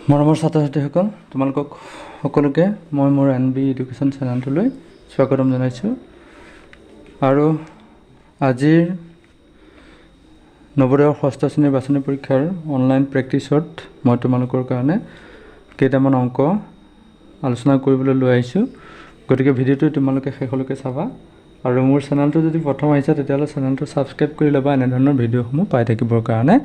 মৰমৰ ছাত্ৰ ছাত্ৰীসকল তোমালোকক সকলোকে মই মোৰ এনবি এডুকেশ্যন চেনেলটোলৈ স্বাগতম জনাইছোঁ আৰু আজিৰ নৱোদয়ৰ ষষ্ঠ শ্ৰেণীৰ বাছনি পৰীক্ষাৰ অনলাইন প্ৰেক্টিছত মই তোমালোকৰ কাৰণে কেইটামান অংক আলোচনা কৰিবলৈ লৈ আহিছোঁ। গতিকে ভিডিঅ'টো তোমালোকে শেষলৈকে চাবা আৰু মোৰ চেনেলটো যদি প্ৰথম আহিছা তেতিয়াহ'লে চেনেলটো ছাবস্ক্ৰাইব কৰি ল'বা এনেধৰণৰ ভিডিঅ'সমূহ পাই থাকিবৰ কাৰণে।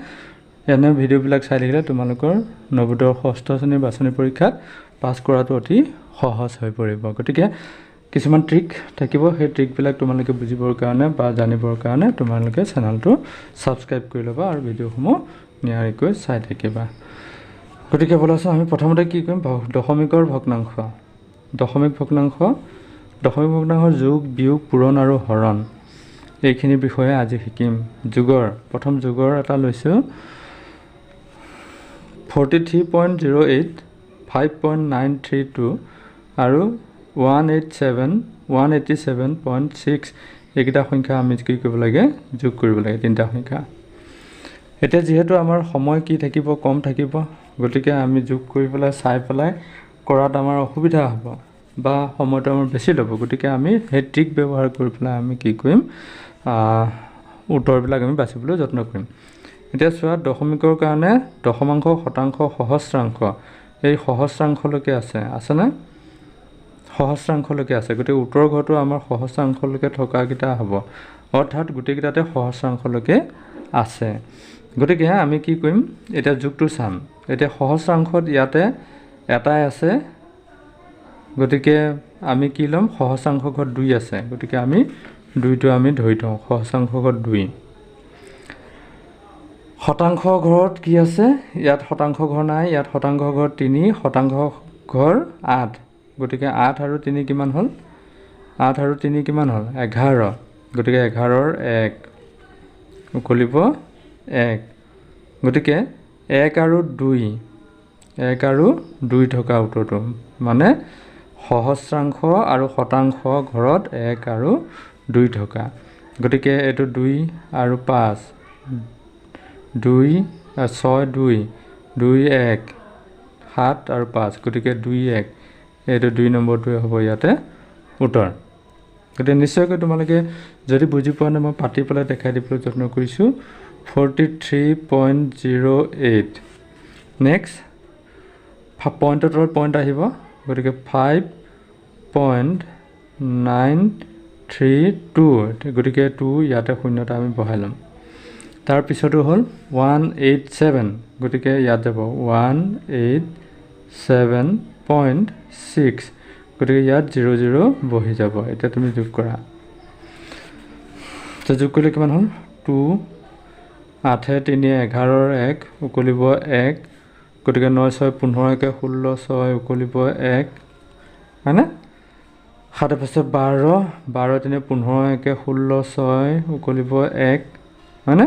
এনে ভিডিঅ'বিলাক চাই থাকিলে তোমালোকৰ নৱোদয়ৰ ষষ্ঠ শ্ৰেণীৰ বাছনি পৰীক্ষাত পাছ কৰাটো অতি সহজ হৈ পৰিব। গতিকে কিছুমান ট্ৰিক থাকিব, সেই ট্ৰিকবিলাক তোমালোকে বুজিবৰ কাৰণে বা জানিবৰ কাৰণে তোমালোকে চেনেলটো ছাবস্ক্ৰাইব কৰি ল'বা আৰু ভিডিঅ'সমূহ নিয়াৰিকৈ চাই থাকিবা। গতিকে বলাচোন আমি প্ৰথমতে কি কৰিম, দশমিকৰ ভগ্নাংশ। দশমিক ভগ্নাংশৰ যোগ, বিয়োগ, পূৰণ আৰু হৰণ এইখিনিৰ বিষয়ে আজি শিকিম। যোগৰ প্ৰথম যোগৰ এটা লৈছোঁ 43.08, 5.932 আৰু 187.6 এইকেইটা সংখ্যা আমি কি কৰিব লাগে, যোগ কৰিব লাগে তিনিটা সংখ্যা। এতিয়া যিহেতু আমাৰ সময় কি থাকিব, কম থাকিব, গতিকে আমি যোগ কৰি পেলাই চাই পেলাই কৰাত আমাৰ অসুবিধা হ'ব বা সময়টো আমাৰ বেছি ল'ব। গতিকে আমি সেই ট্ৰিক ব্যৱহাৰ কৰি পেলাই আমি কি কৰিম, উত্তৰবিলাক আমি বাচিবলৈ যত্ন কৰিম। এতিয়া চোৱা, দশমিকৰ কাৰণে দশমাংশ, শতাংশ, সহস্ৰাংশ এই সহস্ৰাংশলৈকে আছেনে? সহস্ৰাংশলৈকে আছে। গতিকে উত্তৰ ঘৰটো আমাৰ সহস্ৰাংশলৈকে থকাকেইটা হ'ব, অৰ্থাৎ গোটেইকেইটাতে সহস্ৰাংশলৈকে আছে। গতিকে আমি কি কৰিম, এতিয়া যোগটো চাম। এতিয়া সহস্ৰাংশত ইয়াতে এটাই আছে, গতিকে আমি কি ল'ম, সহস্ৰাংশ ঘৰত 2 আছে, গতিকে আমি 2টো আমি ধৰি থওঁ, সহস্ৰাংশ ঘৰত 2। শতাংশ ঘৰত কি আছে, ইয়াত শতাংশ ঘৰ নাই, ইয়াত শতাংশ ঘৰ 3, শতাংশ ঘৰ 8, গতিকে 8 আৰু 3 কিমান হ'ল, 8 আৰু 3 কিমান হ'ল, 11, গতিকে 11ৰ 1 উকলিব 1, গতিকে 1 আৰু 2 থকা উত্তৰটো মানে সহস্ৰাংশ আৰু শতাংশ ঘৰত 1 আৰু 2 থকা, গতিকে এইটো 2 আৰু 5, 2 6 2 2 1 7 আৰু 5, গতিকে 2 1, এইটো 2 নম্বৰটোৱে হ'ব ইয়াতে উত্তৰ। গতিকে নিশ্চয়কৈ তোমালোকে যদি বুজি পোৱা নাই মই পাতি পেলাই দেখাই দিবলৈ যত্ন কৰিছোঁ। 43.08, নেক্সট পইণ্টৰ তলত পইণ্ট আহিব, গতিকে 5.932, গতিকে 2 ইয়াতে শূন্যটা আমি বহাই ল'ম। তাৰপিছতো হ'ল 187, গতিকে ইয়াত যাব 187.6, গতিকে ইয়াত 0 0 বহি যাব। এতিয়া তুমি যোগ কৰা, তো যোগ কৰিলে কিমান হ'ল, 2 8 3 11ৰ 1 উকলিব 1, গতিকে 9 6 15 16 6 উকলিব 1, হয়নে? 7 5 12 12 3 15 16 6 উকলিব 1, হয়নে?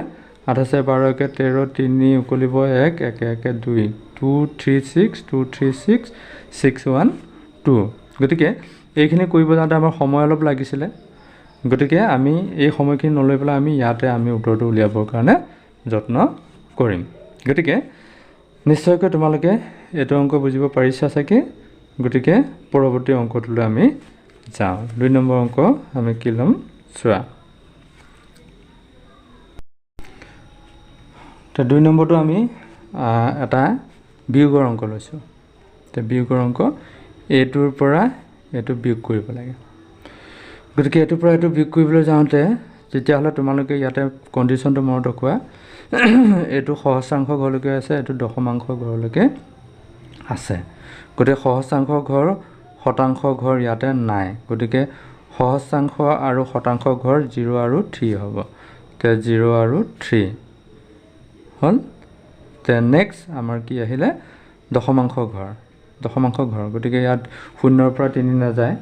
8 12 13 3 উকলিব 1 1 1 2 2 3 6 2 3 6 6 1 2, গতিকে এইখিনি কৰিব যাওঁতে আমাৰ সময় অলপ লাগিছিলে, গতিকে আমি এই সময়খিনি নলৈ পেলাই আমি ইয়াতে আমি উত্তৰটো উলিয়াবৰ কাৰণে যত্ন কৰিম। গতিকে নিশ্চয়কৈ তোমালোকে এইটো অংক বুজিব পাৰিছা চাগে। গতিকে পৰৱৰ্তী অংকটোলৈ আমি যাওঁ। 2 নম্বৰ অংক আমি কি ল'ম চোৱা। তো 2 নম্বৰটো আমি এটা বিয়োগৰ অংক লৈছোঁ। তো বিয়োগৰ অংক, এইটোৰ পৰা এইটো বিয়োগ কৰিব লাগে। গতিকে এইটোৰ পৰা এইটো বিয়োগ কৰিবলৈ যাওঁতে তেতিয়াহ'লে তোমালোকে ইয়াতে কণ্ডিশ্যনটো মনত ৰখোৱা, এইটো সহস্ৰাংশ ঘৰলৈকে আছে, এইটো দশমাংশ ঘৰলৈকে আছে। গতিকে সহস্ৰাংশ ঘৰ, শতাংশ ঘৰ ইয়াতে নাই, গতিকে সহস্ৰাংশ আৰু শতাংশ ঘৰ 0 আৰু 3 হ'ব। তে 0 আৰু 3 হ'ল। তে নেক্সট আমাৰ কি আহিলে, দশমাংশ ঘৰ। গতিকে ইয়াত 0ৰ পৰা 3 নাযায়,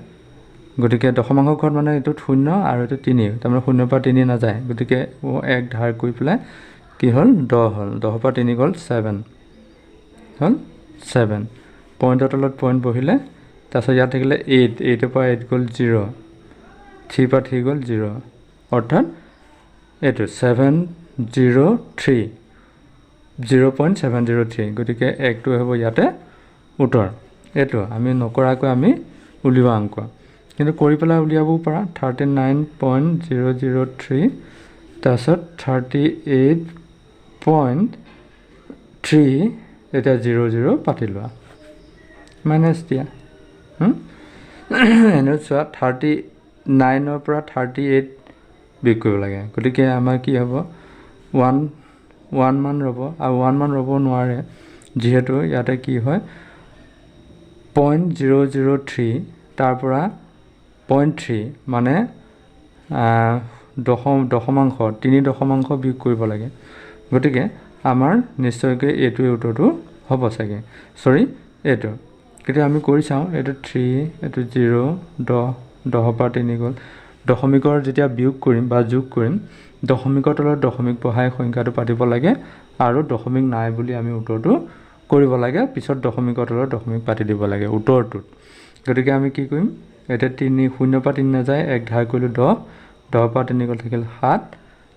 গতিকে দশমাংশ ঘৰত মানে এইটোত 0 আৰু এইটো 3, তাৰমানে 0ৰ পৰা 3 নাযায়, গতিকে 1 ধাৰ কৰি পেলাই কি হ'ল 10 হ'ল, 10ৰ পৰা 3 গ'ল 7 হ'ল, 7 পইণ্টৰ তলত পইণ্ট বহিলে, তাৰপিছত ইয়াত থাকিলে 8, 8ৰ পৰা 8 গ'ল 0, 3 পৰা 3 গ'ল 0, অৰ্থাৎ এইটো 7 0 3 0.703 গতিকে 1টো হ'ব ইয়াতে উত্তৰ এইটো আমি নকৰাকৈ আমি উলিওৱা অংক কিন্তু কৰি পেলাই উলিয়াবও পাৰা 39.003 তাৰপিছত 38.3 এতিয়া 00 পাতি লোৱা মাইনাছ দিয়া এনে চোৱা 39ৰ পৰা 38 বিয়োগ কৰিব লাগে গতিকে আমাৰ কি হ'ব 1 মান ৰ'ব আৰু 1 মান ৰ'ব নোৱাৰে যিহেতু ইয়াতে কি হয় 0.003 তাৰ পৰা 0.3 মানে দশমাংশ 3 দশমাংশ বিয়োগ কৰিব লাগে গতিকে আমাৰ নিশ্চয়কৈ এইটো উত্তৰটো হ'ব চাগে সৰি এইটো কেতিয়া আমি কৰি চাওঁ এইটো 3 এইটো 0 10 পৰা 3 গ'ল দশমিকৰ যেতিয়া বিয়োগ কৰিম বা যোগ কৰিম দশমিকৰ তলত দশমিক বহাই সংখ্যাটো পাতিব লাগে আৰু দশমিক নাই বুলি আমি উত্তৰটো কৰিব লাগে পিছত দশমিকৰ তলত দশমিক পাতি দিব লাগে উত্তৰটোত গতিকে আমি কি কৰিম এটা 3 0 পৰা 3 নাযায় এক ধাৰ কৰিলো 10 পৰা 3 গ'ল থাকিল 7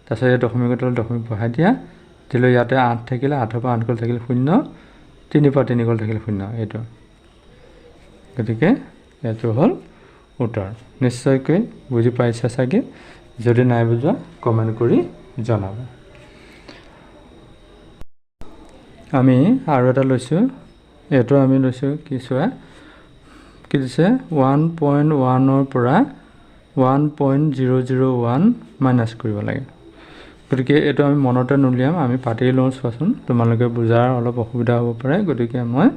তাৰপিছত এই দশমিকৰ তলত দশমিক বহাই দিয়া দিলে ইয়াতে 8 থাকিলে 8 পৰা 8 গ'ল থাকিল 0 3 পৰা 3 গ'ল থাকিল 0 এইটো গতিকে এইটো হ'ল উত্তৰ নিশ্চয়কৈ বুজি পাইছা চাগে যদি নাই বুজা কমেন্ট কৰি জনাবা আমি আৰু এটা লৈছো এটো আমি লৈছো কি চোৱা কি দিছে 1.1 ৰ পৰা 1.001 মাইনাস কৰিব লাগে গতিকে এটো আমি মনতে নুলিয়াম আমি পাতি লওঁ চোৱাচোন তোমালোকে বুজাৰ অলপ অসুবিধা হ'ব পাৰে গতিকে মই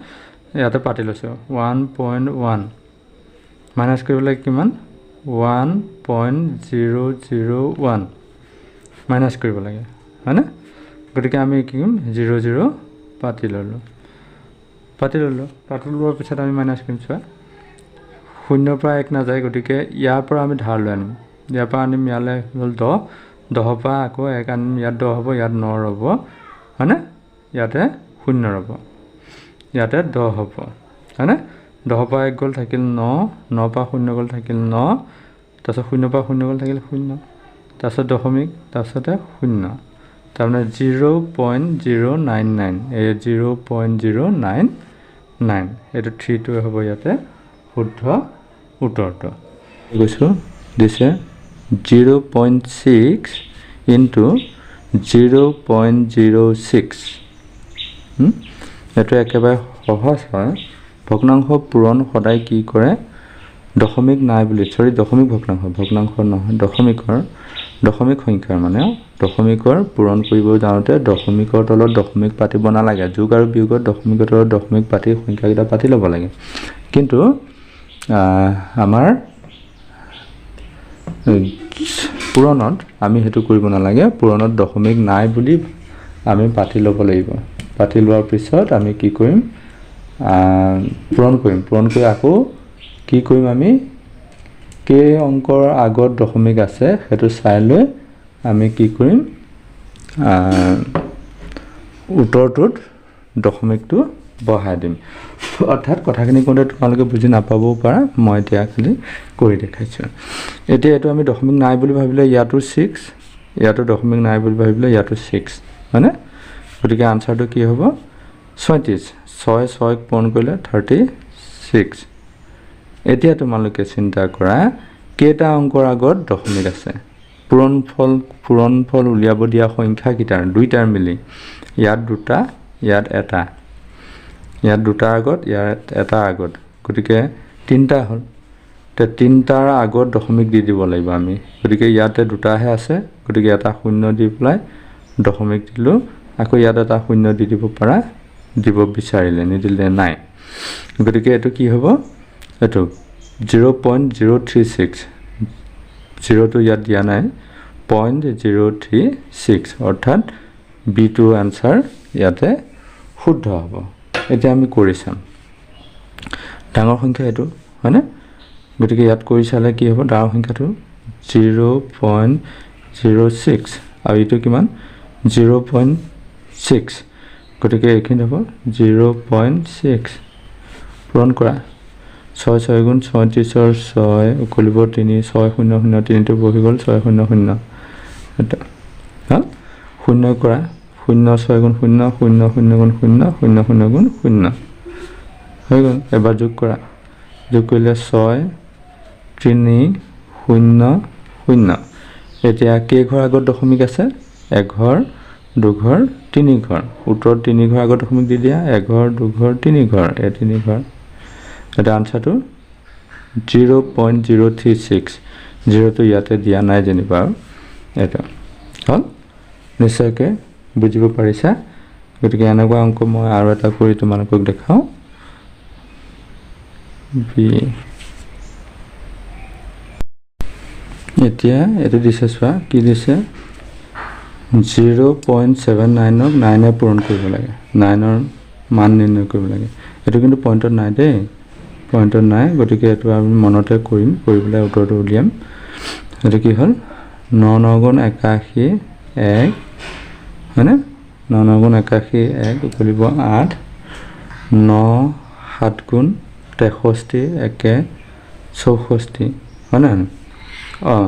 ইয়াতে পাতি লৈছো 1.1 মাইনাস কৰিবলৈ কিমান 1.001 মাইনাস কৰিব লাগে হয়নে গতিকে আমি কি কৰিম 00 পাতি ললো পাতি লোৱাৰ পিছত আমি মাইনাস কৰিম চোৱা 0 পৰা 1 না যায় গতিকে ইয়াৰ পৰা আমি ধাৰ লৈ আনিম ইয়াৰ পৰা আনিম ইয়ালে হ'ল 10 পৰা আকৌ 1 আনিম ইয়াত 10 হ'ব ইয়াত 9 ৰ'ব হয়নে ইয়াতে 0 ৰ'ব ইয়াতে 10 হ'ব হয়নে 10 পৰা 1 গ'ল থাকিল 9 পৰা 0 গ'ল থাকিল 9 তাৰপিছত 0 পৰা 0 গ'ল থাকিল 0 তাৰপিছত দশমিক তাৰপিছতে 0 তাৰমানে 0.099 এই 0.099 এইটো 3 টো হ'ব ইয়াতে শুদ্ধ উত্তৰটো কৈছো দিছে 0.6 into 0.06 এটো একেবাৰে সহজ হয় ভগ্নাংশ পূৰণ সদায় কি কৰে দশমিক নাই বুলি সৰি দশমিক ভগ্নাংশ নহয় দশমিক সংখ্যাৰ মানে দশমিকৰ পূৰণ কৰিব যাওঁতে দশমিকৰ তলত দশমিক পাতিব নালাগে যোগ আৰু বিয়োগত দশমিকৰ তলত দশমিক পাতি সংখ্যাকেইটা পাতি ল'ব লাগে কিন্তু আমাৰ পূৰণত আমি হেতু কৰিব নালাগে পূৰণত দশমিক নাই বুলি আমি পাতি ল'ব লাগিব পাতি লোৱাৰ পিছত আমি কি কৰিম পূৰণ কৰি আকৌ কি কৰিম আমি কে অংকৰ আগত দশমিক আছে হেতু চাই লৈ আমি কি কৰিম উত্তৰটোত দশমিকটো বহাই দিম অৰ্থাৎ কথাখিনি কোনতে তোমালোকে বুজি নাপাবও পাৰা মই এতিয়া খালি কৰি দেখাইছো এতিয়া এটো আমি দশমিক নাই বুলি ভাবিলে ইয়াটো 6 ইয়াটো দশমিক নাই বুলি ভাবিলে ইয়াটো 6 মানে গতিকে আনসাৰটো কি হ'ব 37 6 পূৰণ কৰিলে 36 এতিয়া তোমালোকে চিন্তা কৰা কেটা অংকৰ আগত দশমিক আছে পূৰণফল উলিয়াব দিয়া সংখ্যা কিটাৰ দুইটাৰ মিলি ইয়াত দুটা ইয়াত এটা ইয়াত দুটা আগত ইয়াত এটা আগত গতিকে তিনটা হ'ল তে তিনটাৰ আগত দশমিক দি দিব লাগিব আমি গতিকে ইয়াতে দুটাহে আছে গতিকে এটা শূন্য দি পেলাই দশমিক দিলো আকৌ ইয়াত এটা শূন্য দি দিব পাৰা দিব বিচাৰিলে নিদিলে নাই গতিকে এটো কি হ'ব এটো 0.036 0 টো ইয়াত দিয়া নাই 0.036 অৰ্থাৎ B2 আনসাৰ ইয়াতে শুদ্ধ হ'ব এতিয়া আমি কৰি চাম ডাঙৰ সংখ্যা এটো হয়নে গতিকে ইয়াত কৰি চালে কি হ'ব ডাঙৰ সংখ্যাটো 0.06 আৰু ইটো কিমান 0.6 গতিকে এইখিনি হ'ব 0.6 পূৰণ কৰা 6 গুণ 36 6 উকলিব 3 6 0 0 3 টো বহি গ'ল 6 0 0 এটা হল 0 কৰা 0 6 গুণ 0 0 0 গুণ 0 0 0 গুণ 0 হৈ গ'ল। এবাৰ যোগ কৰা, যোগ কৰিলে 6 3 0 0। এতিয়া কেইঘৰ আগত দশমিক আছে? এঘৰ, দুঘৰ, তিনি ঘৰ। উত্তৰত 3 ঘৰ আগত দশমিক দি দিয়া, এঘৰ, দুঘৰ, তিনি ঘৰ, 3 ঘৰ। এটা আনচাৰটো 0.036, জিৰ'টো ইয়াতে দিয়া নাই যেনিবা আৰু এইটো হ'ল। নিশ্চয়কৈ বুজিব পাৰিছা। গতিকে এনেকুৱা অংক মই আৰু এটা কৰি তোমালোকক দেখাওঁ। এতিয়া এইটো দিছে, চোৱা কি দিছে, 0.79ক 9এ পূৰণ কৰিব লাগে, 9ৰ মান নিৰ্ণয় কৰিব লাগে। এইটো কিন্তু পইণ্টত নাই দেই, পইণ্টত নাই। গতিকে এইটো আমি মনতে কৰিম, কৰি পেলাই উত্তৰটো উলিয়াম। এইটো কি হ'ল, 9 9 গুণ 81 1 হয়নে? 9 9 গুণ 81 1 উকলিব 8, 9 7 গুণ 63 1 64 হয় নহয়? অঁ,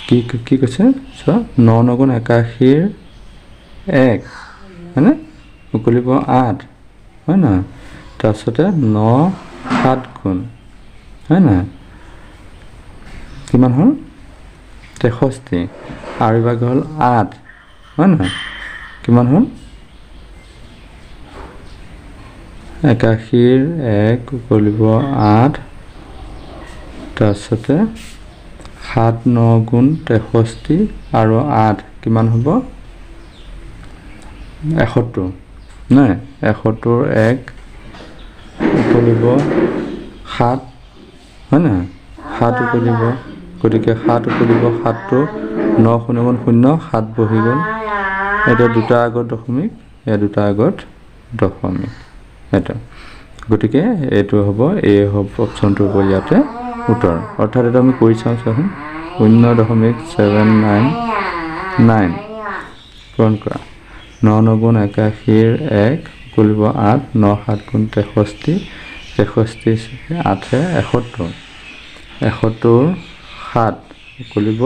কি কৈছে চোৱা, 9 9 গুণ 81 1 হয়নে? উকলিব 8 হয় নহয়? তাৰপিছতে 9 7 গুণ হয় নহয়, কিমান হ'ল? 63 আৰু ইভাগে হ'ল 8 হয় নহয়, কিমান হ'ল? 81 1 উকলিব 8, তাৰপিছতে 7 9 গুণ 63 আৰু 8 কিমান হ'ব? 71 নাই, 71 1 উকলিব 7 হয় নহয়, 7 উকলিব। গতিকে 7 উকলিব 7টো 9 0 গুণ 0 7 বহি গ'ল। এতিয়া দুটা আগত দশমিক, এয়া দুটা আগত দশমিক এটা। গতিকে এইটো হ'ব, এই হ'ব অপশ্যনটো হ'ব ইয়াতে উত্তৰ। অৰ্থাৎ এইটো আমি কৰি চাওঁ, চোৱাচোন 0.799 পূৰণ কৰা, 9 9 গুণ 81 1 উকলিব 8, 9 7 গুণ 63 63 8 71 71 7 উকলিব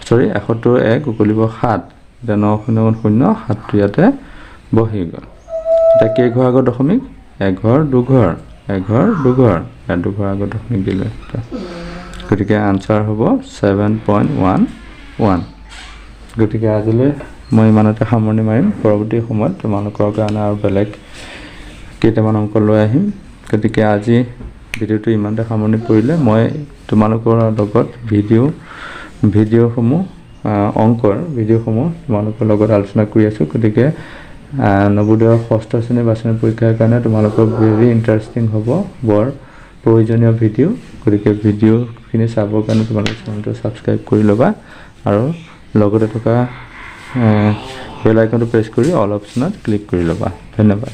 71 1 উকলিব 7। এতিয়া 9 0 গুণ 0 7টো ইয়াতে বহি গ'ল। এতিয়া কেইঘৰ আগত দশমিক? এঘৰ, দুঘৰ, এঘৰ, দুঘৰ, দুঘৰ আগত দশমিক দিলে। গতিকে আনচাৰ হ'ব 7.11। গতিকে আজিলৈ মই ইমানতে সামৰণি মাৰিম। পৰৱৰ্তী সময়ত তোমালোকৰ কাৰণে আৰু বেলেগ কেইটামান অংক লৈ আহিম। গতিকে আজি ভিডিঅ'টো ইমানতে সামৰণি পৰিলে। মই তোমালোকৰ লগত ভিডিঅ'সমূহ অংকৰ ভিডিঅ'সমূহ তোমালোকৰ লগত আলোচনা কৰি আছোঁ। গতিকে নৱোদয়ৰ 6ষ্ঠ শ্ৰেণী বাছনি পৰীক্ষাৰ কাৰণে তোমালোকৰ ভেৰি ইণ্টাৰেষ্টিং হ'ব, বৰ প্ৰয়োজনীয় ভিডিঅ'। গতিকে ভিডিঅ'খিনি চাবৰ কাৰণে তোমালোকে চেনেলটো ছাবস্ক্ৰাইব কৰি ল'বা আৰু লগতে থকা বেল আইকনটো প্ৰেছ কৰি অল অপশ্যনত ক্লিক কৰি ল'বা। ধন্যবাদ।